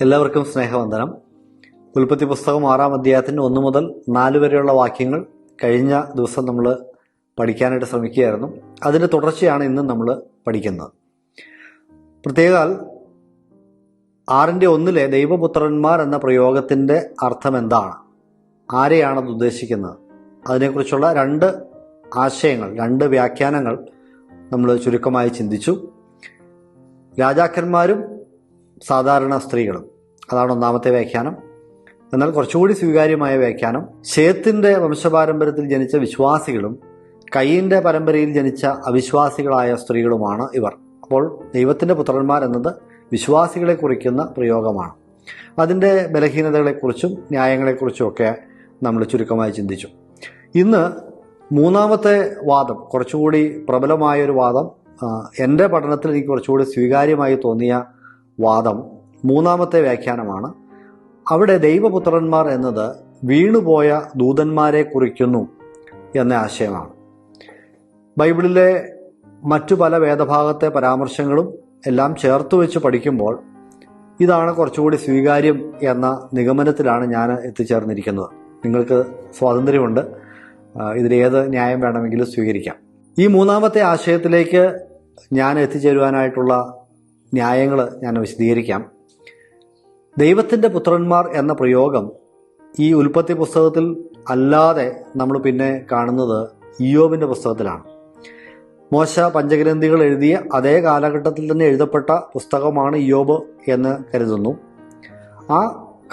എല്ലാവർക്കും സ്നേഹവന്ദനം. ഉൽപ്പത്തി പുസ്തകം 6-ാം അധ്യായത്തിൻ്റെ 1 മുതൽ 4 വരെയുള്ള വാക്യങ്ങൾ കഴിഞ്ഞ ദിവസം നമ്മൾ പഠിക്കാനായിട്ട് ശ്രമിക്കുകയായിരുന്നു. അതിൻ്റെ തുടർച്ചയാണ് ഇന്ന് നമ്മൾ പഠിക്കുന്നത്. പ്രത്യേകാൽ 6-ന്റെ 1 ദൈവപുത്രന്മാർ എന്ന പ്രയോഗത്തിൻ്റെ അർത്ഥം എന്താണ്, ആരെയാണത് ഉദ്ദേശിക്കുന്നത്, അതിനെക്കുറിച്ചുള്ള 2 ആശയങ്ങൾ, 2 വ്യാഖ്യാനങ്ങൾ നമ്മൾ ചുരുക്കമായി ചിന്തിച്ചു. രാജാക്കന്മാരും സാധാരണ സ്ത്രീകളും, അതാണ് 1-ാമത്തെ വ്യാഖ്യാനം. എന്നാൽ കുറച്ചുകൂടി സ്വീകാര്യമായ വ്യാഖ്യാനം, ശേത്തിന്റെ വംശപാരമ്പര്യത്തിൽ ജനിച്ച വിശ്വാസികളും കയീന്റെ പരമ്പരയിൽ ജനിച്ച അവിശ്വാസികളായ സ്ത്രീകളുമാണ് ഇവർ. അപ്പോൾ ദൈവത്തിന്റെ പുത്രന്മാർ എന്നത് വിശ്വാസികളെ കുറിക്കുന്ന പ്രയോഗമാണ്. അതിൻ്റെ ബലഹീനതകളെക്കുറിച്ചും ന്യായങ്ങളെക്കുറിച്ചും ഒക്കെ നമ്മൾ ചുരുക്കമായി ചിന്തിച്ചു. ഇന്ന് 3-ാമത്തെ വാദം, കുറച്ചുകൂടി പ്രബലമായൊരു വാദം, എൻ്റെ പഠനത്തിൽ എനിക്ക് കുറച്ചുകൂടി സ്വീകാര്യമായി തോന്നിയ വാദം 3-ാമത്തെ വ്യാഖ്യാനമാണ്. അവിടെ ദൈവപുത്രന്മാർ എന്നത് വീണുപോയ ദൂതന്മാരെ കുറിക്കുന്നു എന്ന ആശയമാണ്. ബൈബിളിലെ മറ്റു പല വേദഭാഗത്തെ പരാമർശങ്ങളും എല്ലാം ചേർത്ത് വെച്ച് പഠിക്കുമ്പോൾ ഇതാണ് കുറച്ചുകൂടി സ്വീകാര്യം എന്ന നിഗമനത്തിലാണ് ഞാൻ എത്തിച്ചേർന്നിരിക്കുന്നത്. നിങ്ങൾക്ക് സ്വാതന്ത്ര്യമുണ്ട്, ഇതിലേത് ന്യായം വേണമെങ്കിലും സ്വീകരിക്കാം. ഈ 3-ാമത്തെ ആശയത്തിലേക്ക് ഞാൻ എത്തിച്ചേരുവാനായിട്ടുള്ള ന്യായങ്ങൾ ഞാൻ വിശദീകരിക്കാം. ദൈവത്തിൻ്റെ പുത്രന്മാർ എന്ന പ്രയോഗം ഈ ഉൽപ്പത്തി പുസ്തകത്തിൽ അല്ലാതെ നമ്മൾ പിന്നെ കാണുന്നത് ഇയ്യോബിൻ്റെ പുസ്തകത്തിലാണ്. മോശ പഞ്ചഗ്രന്ഥികൾ എഴുതിയ അതേ കാലഘട്ടത്തിൽ തന്നെ എഴുതപ്പെട്ട പുസ്തകമാണ് ഇയ്യോബ് എന്ന് കരുതുന്നു. ആ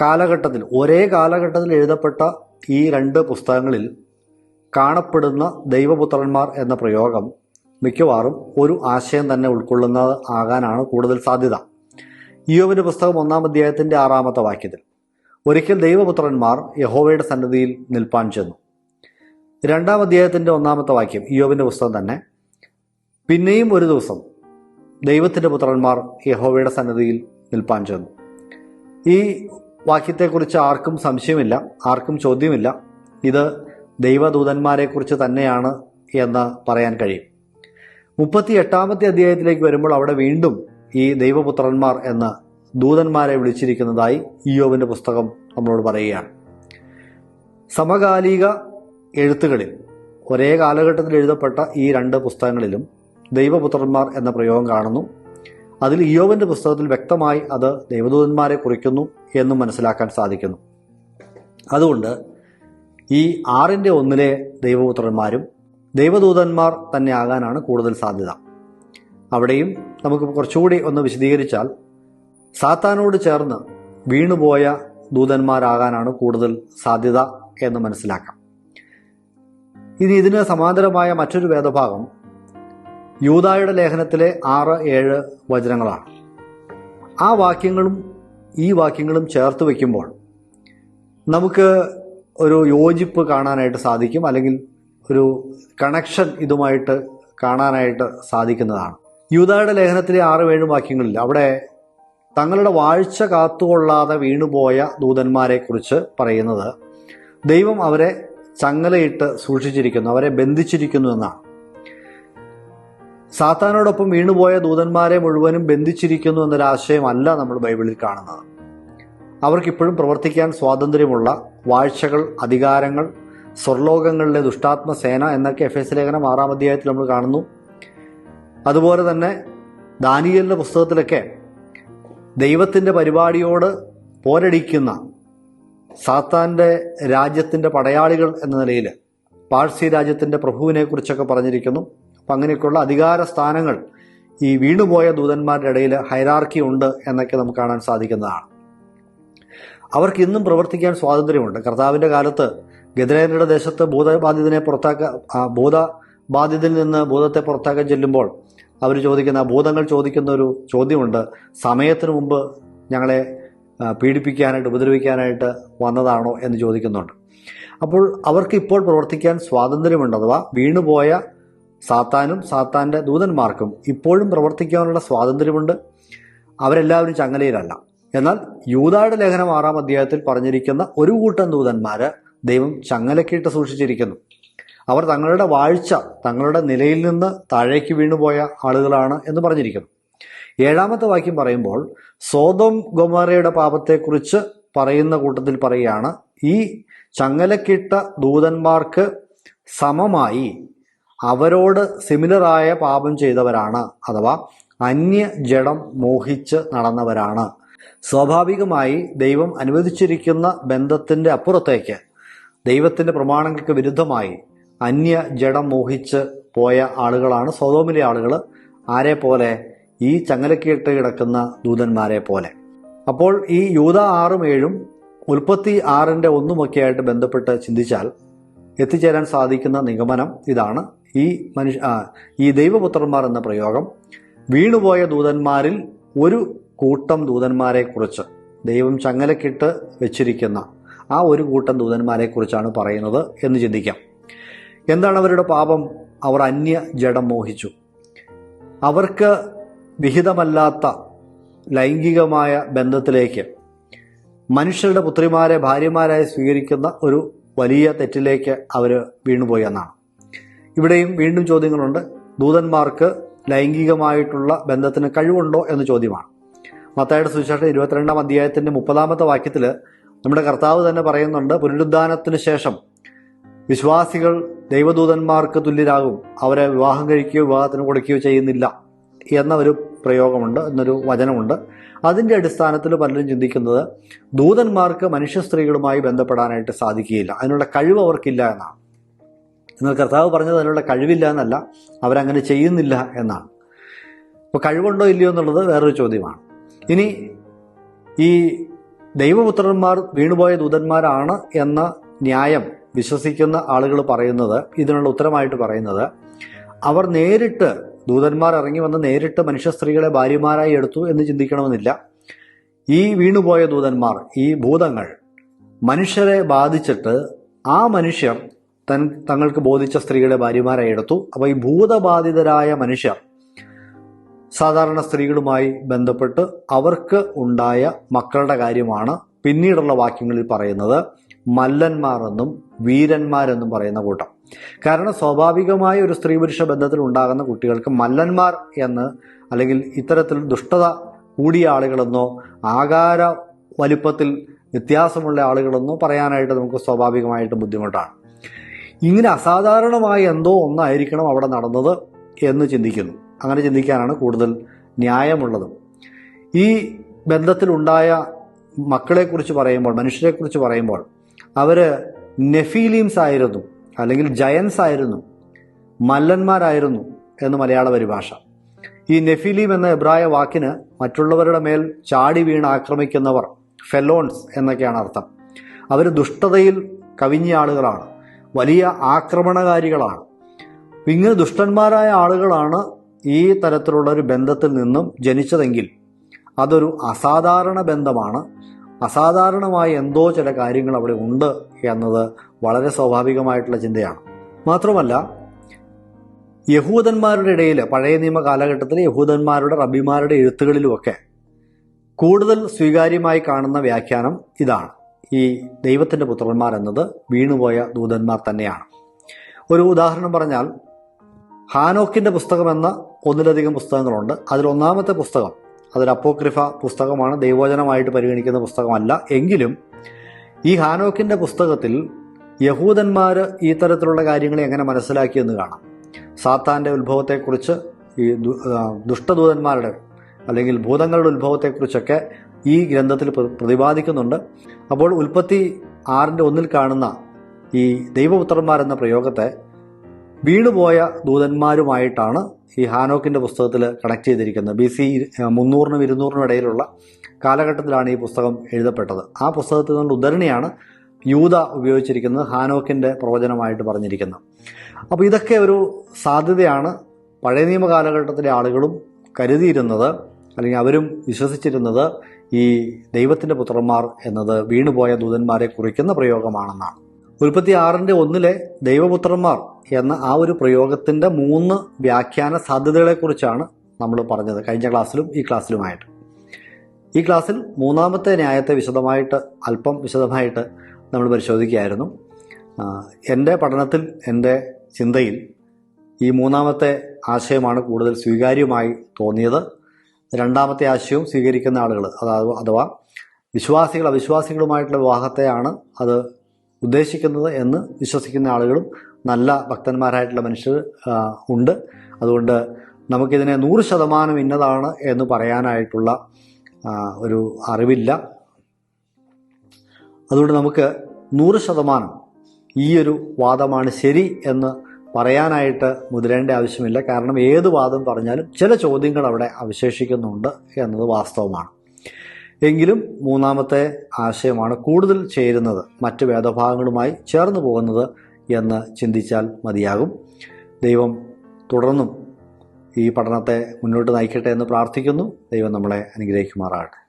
കാലഘട്ടത്തിൽ, ഒരേ കാലഘട്ടത്തിൽ എഴുതപ്പെട്ട ഈ 2 പുസ്തകങ്ങളിൽ കാണപ്പെടുന്ന ദൈവപുത്രന്മാർ എന്ന പ്രയോഗം മിക്കവാറും ഒരു ആശയം തന്നെ ഉൾക്കൊള്ളുന്നത് ആകാനാണ് കൂടുതൽ സാധ്യത. ഇയ്യോബിന്റെ പുസ്തകം 1-ാം അധ്യായത്തിന്റെ 6-ാമത്തെ വാക്യത്തിൽ, ഒരിക്കൽ ദൈവപുത്രന്മാർ യഹോവയുടെ സന്നിധിയിൽ നിൽപ്പാൻ ചെന്നു. 2-ാം അധ്യായത്തിന്റെ 1-ാമത്തെ വാക്യം, ഇയ്യോബിന്റെ പുസ്തകം തന്നെ, പിന്നെയും ഒരു ദിവസം ദൈവത്തിന്റെ പുത്രന്മാർ യഹോവയുടെ സന്നിധിയിൽ നിൽപ്പാൻ ചെന്നു. ഈ വാക്യത്തെക്കുറിച്ച് ആർക്കും സംശയമില്ല, ആർക്കും ചോദ്യമില്ല. ഇത് ദൈവദൂതന്മാരെക്കുറിച്ച് തന്നെയാണ് എന്ന് പറയാൻ കഴിയും. 38-ാമത്തെ അധ്യായത്തിലേക്ക് വരുമ്പോൾ അവിടെ വീണ്ടും ഈ ദൈവപുത്രന്മാർ എന്ന ദൂതന്മാരെ വിളിച്ചിരിക്കുന്നതായി ഇയ്യോബിന്റെ പുസ്തകം നമ്മളോട് പറയുകയാണ്. സമകാലിക എഴുത്തുകളിൽ, ഒരേ കാലഘട്ടത്തിൽ എഴുതപ്പെട്ട ഈ 2 പുസ്തകങ്ങളിലും ദൈവപുത്രന്മാർ എന്ന പ്രയോഗം കാണുന്നു. അതിൽ ഇയ്യോബിന്റെ പുസ്തകത്തിൽ വ്യക്തമായി അത് ദൈവദൂതന്മാരെ കുറിക്കുന്നു എന്നും മനസ്സിലാക്കാൻ സാധിക്കുന്നു. അതുകൊണ്ട് ഈ 6-ന്റെ 1 ദൈവപുത്രന്മാരും ദൈവദൂതന്മാർ തന്നെ ആകാനാണ് കൂടുതൽ സാധ്യത. അവിടെയും നമുക്ക് കുറച്ചുകൂടി ഒന്ന് വിശദീകരിച്ചാൽ, സാത്താനോട് ചേർന്ന് വീണുപോയ ദൂതന്മാരാകാനാണ് കൂടുതൽ സാധ്യത എന്ന് മനസ്സിലാക്കാം. ഇനി ഇതിന് സമാന്തരമായ മറ്റൊരു വേദഭാഗം യൂദായുടെ ലേഖനത്തിലെ 6-7 വചനങ്ങളാണ്. ആ വാക്യങ്ങളും ഈ വാക്യങ്ങളും ചേർത്ത് വയ്ക്കുമ്പോൾ നമുക്ക് ഒരു യോജിപ്പ് കാണാനായിട്ട് സാധിക്കും, അല്ലെങ്കിൽ ഒരു കണക്ഷൻ ഇതുമായിട്ട് കാണാനായിട്ട് സാധിക്കുന്നതാണ്. യൂദായുടെ ലേഖനത്തിലെ 6-7 വാക്യങ്ങളിൽ അവിടെ തങ്ങളുടെ വാഴ്ച കാത്തുകൊള്ളാതെ വീണുപോയ ദൂതന്മാരെ കുറിച്ച് പറയുന്നത് ദൈവം അവരെ ചങ്ങലയിട്ട് സൂക്ഷിച്ചിരിക്കുന്നു, അവരെ ബന്ധിച്ചിരിക്കുന്നു എന്നാണ്. സാത്താനോടൊപ്പം വീണുപോയ ദൂതന്മാരെ മുഴുവനും ബന്ധിച്ചിരിക്കുന്നു എന്നൊരാശയമല്ല നമ്മൾ ബൈബിളിൽ കാണുന്നത്. അവർക്കിപ്പോഴും പ്രവർത്തിക്കാൻ സ്വാതന്ത്ര്യമുള്ള വാഴ്ചകൾ, അധികാരങ്ങൾ, സ്വർലോകങ്ങളിലെ ദുഷ്ടാത്മസേന എന്നൊക്കെ എഫേസ്യ ലേഖനം 6-ാം അധ്യായത്തിൽ നമ്മൾ കാണുന്നു. അതുപോലെ തന്നെ ദാനിയേലിന്റെ പുസ്തകത്തിലൊക്കെ ദൈവത്തിന്റെ പരിപാടിയോട് പോരടിക്കുന്ന സാത്താന്റെ രാജ്യത്തിന്റെ പടയാളികൾ എന്ന നിലയിൽ പാഴ്സി രാജ്യത്തിന്റെ പ്രഭുവിനെ കുറിച്ചൊക്കെ പറഞ്ഞിരിക്കുന്നു. അപ്പം അങ്ങനെയൊക്കെയുള്ള അധികാര സ്ഥാനങ്ങൾ ഈ വീണുപോയ ദൂതന്മാരുടെ ഇടയിൽ ഹൈറാർക്കി ഉണ്ട് എന്നൊക്കെ നമുക്ക് കാണാൻ സാധിക്കുന്നതാണ്. അവർക്ക് ഇന്നും പ്രവർത്തിക്കാൻ സ്വാതന്ത്ര്യമുണ്ട്. കർത്താവിന്റെ കാലത്ത് ഗദരേനരുടെ ദേശത്ത് ഭൂതബാധിതനിൽ നിന്ന് ഭൂതത്തെ പുറത്താക്കാൻ ചെല്ലുമ്പോൾ അവർ ഭൂതങ്ങൾ ചോദിക്കുന്ന ഒരു ചോദ്യമുണ്ട്, സമയത്തിന് മുമ്പ് ഞങ്ങളെ പീഡിപ്പിക്കാനായിട്ട്, ഉപദ്രവിക്കാനായിട്ട് വന്നതാണോ എന്ന് ചോദിക്കുന്നുണ്ട്. അപ്പോൾ അവർക്ക് ഇപ്പോൾ പ്രവർത്തിക്കാൻ സ്വാതന്ത്ര്യമുണ്ട്. അഥവാ വീണുപോയ സാത്താനും സാത്താന്റെ ദൂതന്മാർക്കും ഇപ്പോഴും പ്രവർത്തിക്കാനുള്ള സ്വാതന്ത്ര്യമുണ്ട്. അവരെല്ലാവരും ചങ്ങലയിലല്ല. എന്നാൽ യൂദായുടെ ലേഖനം 6-ാം അധ്യായത്തിൽ പറഞ്ഞിരിക്കുന്ന ഒരു കൂട്ടം ദൂതന്മാര് ദൈവം ചങ്ങലക്കിട്ട് സൂക്ഷിച്ചിരിക്കുന്നു. അവർ തങ്ങളുടെ വാഴ്ച, തങ്ങളുടെ നിലയിൽ നിന്ന് താഴേക്ക് വീണുപോയ ആളുകളാണ് എന്ന് പറഞ്ഞിരിക്കുന്നു. ഏഴാമത്തെ വാക്യം പറയുമ്പോൾ സോദോം ഗൊമോറയുടെ പാപത്തെക്കുറിച്ച് പറയുന്ന കൂട്ടത്തിൽ പറയുകയാണ്, ഈ ചങ്ങലക്കിട്ട ദൂതന്മാർക്ക് സമമായി അവരോട് സിമിലറായ പാപം ചെയ്തവരാണ്, അഥവാ അന്യജഡം മോഹിച്ച് നടന്നവരാണ്. സ്വാഭാവികമായി ദൈവം അനുവദിച്ചിരിക്കുന്ന ബന്ധത്തിന്റെ അപ്പുറത്തേക്ക് ദൈവത്തിന്റെ പ്രമാണങ്ങൾക്ക് വിരുദ്ധമായി അന്യജഡം മോഹിച്ച് പോയ ആളുകളാണ് സൊദോമിലെ ആളുകൾ. ആരെ പോലെ? ഈ ചങ്ങലക്കിട്ട് കിടക്കുന്ന ദൂതന്മാരെ പോലെ. അപ്പോൾ ഈ യൂദ 6-7 ഉൽപ്പത്തി 6:1 ആയിട്ട് ബന്ധപ്പെട്ട് ചിന്തിച്ചാൽ എത്തിച്ചേരാൻ സാധിക്കുന്ന നിഗമനം ഇതാണ്. ഈ ദൈവപുത്രന്മാർ എന്ന പ്രയോഗം വീണുപോയ ദൂതന്മാരിൽ ഒരു കൂട്ടം ദൂതന്മാരെ കുറിച്ച്, ദൈവം ചങ്ങലക്കിട്ട് വെച്ചിരിക്കുന്ന ആ ഒരു കൂട്ടം ദൂതന്മാരെ കുറിച്ചാണ് പറയുന്നത് എന്ന് ചിന്തിക്കാം. എന്താണ് അവരുടെ പാപം? അവർ അന്യജഡം മോഹിച്ചു. അവർക്ക് വിഹിതമല്ലാത്ത ലൈംഗികമായ ബന്ധത്തിലേക്ക് മനുഷ്യരുടെ പുത്രിമാരെ ഭാര്യമാരായി സ്വീകരിക്കുന്ന ഒരു വലിയ തെറ്റിലേക്ക് അവർ വീണുപോയി എന്നാണ്. ഇവിടെയും വീണ്ടും ചോദ്യങ്ങളുണ്ട്. ദൂതന്മാർക്ക് ലൈംഗികമായിട്ടുള്ള ബന്ധത്തിന് കഴിവുണ്ടോ എന്ന ചോദ്യമാണ്. മത്തായിയുടെ സുവിശേഷം 22-ാം അധ്യായത്തിന്റെ 30-ാമത്തെ വാക്യത്തിൽ നമ്മുടെ കർത്താവ് തന്നെ പറയുന്നുണ്ട്, പുനരുദ്ധാനത്തിന് ശേഷം വിശ്വാസികൾ ദൈവദൂതന്മാർക്ക് തുല്യരാകും, അവരെ വിവാഹം കഴിക്കുകയോ വിവാഹത്തിന് കൊടുക്കുകയോ ചെയ്യുന്നില്ല എന്ന ഒരു പ്രയോഗമുണ്ട്, എന്നൊരു വചനമുണ്ട്. അതിന്റെ അടിസ്ഥാനത്തിൽ പലരും ചിന്തിക്കുന്നത് ദൂതന്മാർക്ക് മനുഷ്യ സ്ത്രീകളുമായി ബന്ധപ്പെടാനായിട്ട് സാധിക്കുകയില്ല, അതിനുള്ള കഴിവ് അവർക്കില്ല എന്നാണ്. എന്നാൽ കർത്താവ് പറഞ്ഞത് അതിനുള്ള കഴിവില്ല എന്നല്ല, അവരങ്ങനെ ചെയ്യുന്നില്ല എന്നാണ്. അപ്പോൾ കഴിവുണ്ടോ ഇല്ലയോ എന്നുള്ളത് വേറൊരു ചോദ്യമാണ്. ഇനി ഈ ദൈവപുത്രന്മാർ വീണുപോയ ദൂതന്മാരാണ് എന്ന ന്യായം വിശ്വസിക്കുന്ന ആളുകൾ പറയുന്നത്, ഇതിനുള്ള ഉത്തരമായിട്ട് പറയുന്നത്, അവർ നേരിട്ട് ദൂതന്മാർ ഇറങ്ങി വന്ന് നേരിട്ട് മനുഷ്യ സ്ത്രീകളെ ഭാര്യമാരായി എടുത്തു എന്ന് ചിന്തിക്കണമെന്നില്ല. ഈ വീണുപോയ ദൂതന്മാർ, ഈ ഭൂതങ്ങൾ മനുഷ്യരെ ബാധിച്ചിട്ട് ആ മനുഷ്യർ തങ്ങൾക്ക് ബോധിച്ച സ്ത്രീകളെ ഭാര്യമാരായി എടുത്തു. അപ്പോൾ ഈ ഭൂതബാധിതരായ മനുഷ്യർ സാധാരണ സ്ത്രീകളുമായി ബന്ധപ്പെട്ട് അവർക്ക് ഉണ്ടായ മക്കളുടെ കാര്യമാണ് പിന്നീടുള്ള വാക്യങ്ങളിൽ പറയുന്നത് മല്ലന്മാർ എന്നും വീരന്മാരെന്നും പറയുന്ന കൂട്ടം. കാരണം സ്വാഭാവികമായ ഒരു സ്ത്രീ പുരുഷ ബന്ധത്തിൽ ഉണ്ടാകുന്ന കുട്ടികൾക്ക് മല്ലന്മാർ എന്ന്, അല്ലെങ്കിൽ ഇത്തരത്തിൽ ദുഷ്ടത കൂടിയ ആളുകളെന്നോ ആകാര വലിപ്പത്തിൽ വ്യത്യാസമുള്ള ആളുകളെന്നോ പറയാനായിട്ട് നമുക്ക് സ്വാഭാവികമായിട്ട് ബുദ്ധിമുട്ടാണ്. ഇങ്ങനെ അസാധാരണമായ എന്തോ ഒന്നായിരിക്കണം അവിടെ നടന്നത് എന്ന് ചിന്തിക്കുന്നു. അങ്ങനെ ചിന്തിക്കാനാണ് കൂടുതൽ ന്യായമുള്ളത്. ഈ ബന്ധത്തിലുണ്ടായ മക്കളെക്കുറിച്ച് പറയുമ്പോൾ, മനുഷ്യരെക്കുറിച്ച് പറയുമ്പോൾ, അവര് നെഫീലീംസ് ആയിരുന്നു, അല്ലെങ്കിൽ ജയൻസ് ആയിരുന്നു, മല്ലന്മാരായിരുന്നു എന്ന് മലയാള പരിഭാഷ. ഈ നെഫീലീം എന്ന എബ്രായ വാക്കിന് മറ്റുള്ളവരുടെ മേൽ ചാടി വീണ് ആക്രമിക്കുന്നവർ, ഫെലോൺസ് എന്നൊക്കെയാണ് അർത്ഥം. അവർ ദുഷ്ടതയിൽ കവിഞ്ഞ ആളുകളാണ്, വലിയ ആക്രമണകാരികളാണ്. ഇങ്ങനെ ദുഷ്ടന്മാരായ ആളുകളാണ് ഈ തരത്തിലുള്ള ഒരു ബന്ധത്തിൽ നിന്നും ജനിച്ചതെങ്കിൽ അതൊരു അസാധാരണ ബന്ധമാണ്. അസാധാരണമായ എന്തോ ചില കാര്യങ്ങൾ അവിടെ ഉണ്ട് എന്നത് വളരെ സ്വാഭാവികമായിട്ടുള്ള ചിന്തയാണ്. മാത്രമല്ല, യഹൂദന്മാരുടെ ഇടയിൽ, പഴയ നിയമ കാലഘട്ടത്തിൽ യഹൂദന്മാരുടെ റബ്ബിമാരുടെ എഴുത്തുകളിലുമൊക്കെ കൂടുതൽ സ്വീകാര്യമായി കാണുന്ന വ്യാഖ്യാനം ഇതാണ്: ഈ ദൈവത്തിൻ്റെ പുത്രന്മാർ എന്നത് വീണുപോയ ദൂതന്മാർ തന്നെയാണ്. ഒരു ഉദാഹരണം പറഞ്ഞാൽ, ഹാനോക്കിൻ്റെ പുസ്തകം എന്ന ഒന്നിലധികം പുസ്തകങ്ങളുണ്ട്. അതിലൊന്നാമത്തെ പുസ്തകം അതൊരു അപ്പോക്രിഫ പുസ്തകമാണ്, ദൈവവചനമായിട്ട് പരിഗണിക്കുന്ന പുസ്തകമല്ല. എങ്കിലും ഈ ഹാനോക്കിൻ്റെ പുസ്തകത്തിൽ യഹൂദന്മാർ ഈ തരത്തിലുള്ള കാര്യങ്ങളെ എങ്ങനെ മനസ്സിലാക്കിയെന്ന് കാണാം. സാത്താൻ്റെ ഉത്ഭവത്തെക്കുറിച്ച്, ഈ ദുഷ്ടദൂതന്മാരുടെ അല്ലെങ്കിൽ ഭൂതങ്ങളുടെ ഉത്ഭവത്തെക്കുറിച്ചൊക്കെ ഈ ഗ്രന്ഥത്തിൽ പ്രതിപാദിക്കുന്നുണ്ട്. അപ്പോൾ ഉൽപ്പത്തി 6:1 കാണുന്ന ഈ ദൈവപുത്രന്മാർ എന്ന പ്രയോഗത്തെ വീണുപോയ ദൂതന്മാരുമായിട്ടാണ് ഈ ഹാനോക്കിൻ്റെ പുസ്തകത്തിൽ കണക്ട് ചെയ്തിരിക്കുന്നത്. BC 300-200 ഇടയിലുള്ള കാലഘട്ടത്തിലാണ് ഈ പുസ്തകം എഴുതപ്പെട്ടത്. ആ പുസ്തകത്തിൽ നിന്നുള്ള ഉദ്ധരണിയാണ് യൂദ ഉപയോഗിച്ചിരിക്കുന്നത്, ഹാനോക്കിൻ്റെ പ്രവചനമായിട്ട് പറഞ്ഞിരിക്കുന്നത്. അപ്പോൾ ഇതൊക്കെ ഒരു സാധ്യതയാണ് പഴയ നിയമ കാലഘട്ടത്തിലെ ആളുകളും കരുതിയിരുന്നത്, അല്ലെങ്കിൽ അവരും വിശ്വസിച്ചിരുന്നത് ഈ ദൈവത്തിൻ്റെ പുത്രന്മാർ എന്നത് വീണുപോയ ദൂതന്മാരെ കുറിക്കുന്ന പ്രയോഗമാണെന്നാണ്. ഉൽപ്പത്തി 6:1 ദൈവപുത്രന്മാർ എന്ന ആ ഒരു പ്രയോഗത്തിൻ്റെ 3 വ്യാഖ്യാന സാധ്യതകളെക്കുറിച്ചാണ് നമ്മൾ പറഞ്ഞത് കഴിഞ്ഞ ക്ലാസ്സിലും ഈ ക്ലാസ്സിലുമായിട്ട്. ഈ ക്ലാസ്സിൽ 3ാമത്തെ ന്യായത്തെ അല്പം വിശദമായിട്ട് നമ്മൾ പരിശോധിക്കുകയായിരുന്നു. എൻ്റെ പഠനത്തിൽ, എൻ്റെ ചിന്തയിൽ ഈ 3ാമത്തെ ആശയമാണ് കൂടുതൽ സ്വീകാര്യമായി തോന്നിയത്. രണ്ടാമത്തെ ആശയവും സ്വീകരിക്കുന്ന ആളുകൾ, അഥവാ വിശ്വാസികൾ അവിശ്വാസികളുമായിട്ടുള്ള വിവാഹത്തെയാണ് അത് ഉദ്ദേശിക്കുന്നത് എന്ന് വിശ്വസിക്കുന്ന ആളുകളും നല്ല ഭക്തന്മാരായിട്ടുള്ള മനുഷ്യർ ഉണ്ട്. അതുകൊണ്ട് നമുക്കിതിനെ 100% ഇന്നതാണ് എന്ന് പറയാനായിട്ടുള്ള ഒരു അറിവില്ല. അതുകൊണ്ട് നമുക്ക് 100% ഈ ഒരു വാദമാണ് ശരി എന്ന് പറയാനായിട്ട് മുതിരേണ്ട ആവശ്യമില്ല. കാരണം ഏത് വാദം പറഞ്ഞാലും ചില ചോദ്യങ്ങൾ അവിടെ അവശേഷിക്കുന്നുണ്ട് എന്നത് വാസ്തവമാണ്. എങ്കിലും മൂന്നാമത്തെ ആശയമാണ് കൂടുതൽ ചേരുന്നത്, മറ്റ് വേദഭാഗങ്ങളുമായി ചേർന്ന് പോകുന്നത് എന്ന് ചിന്തിച്ചാൽ മതിയാകും. ദൈവം തുടർന്നും ഈ പഠനത്തെ മുന്നോട്ട് നയിക്കട്ടെ എന്ന് പ്രാർത്ഥിക്കുന്നു. ദൈവം നമ്മളെ അനുഗ്രഹിക്കുമാറാകട്ടെ.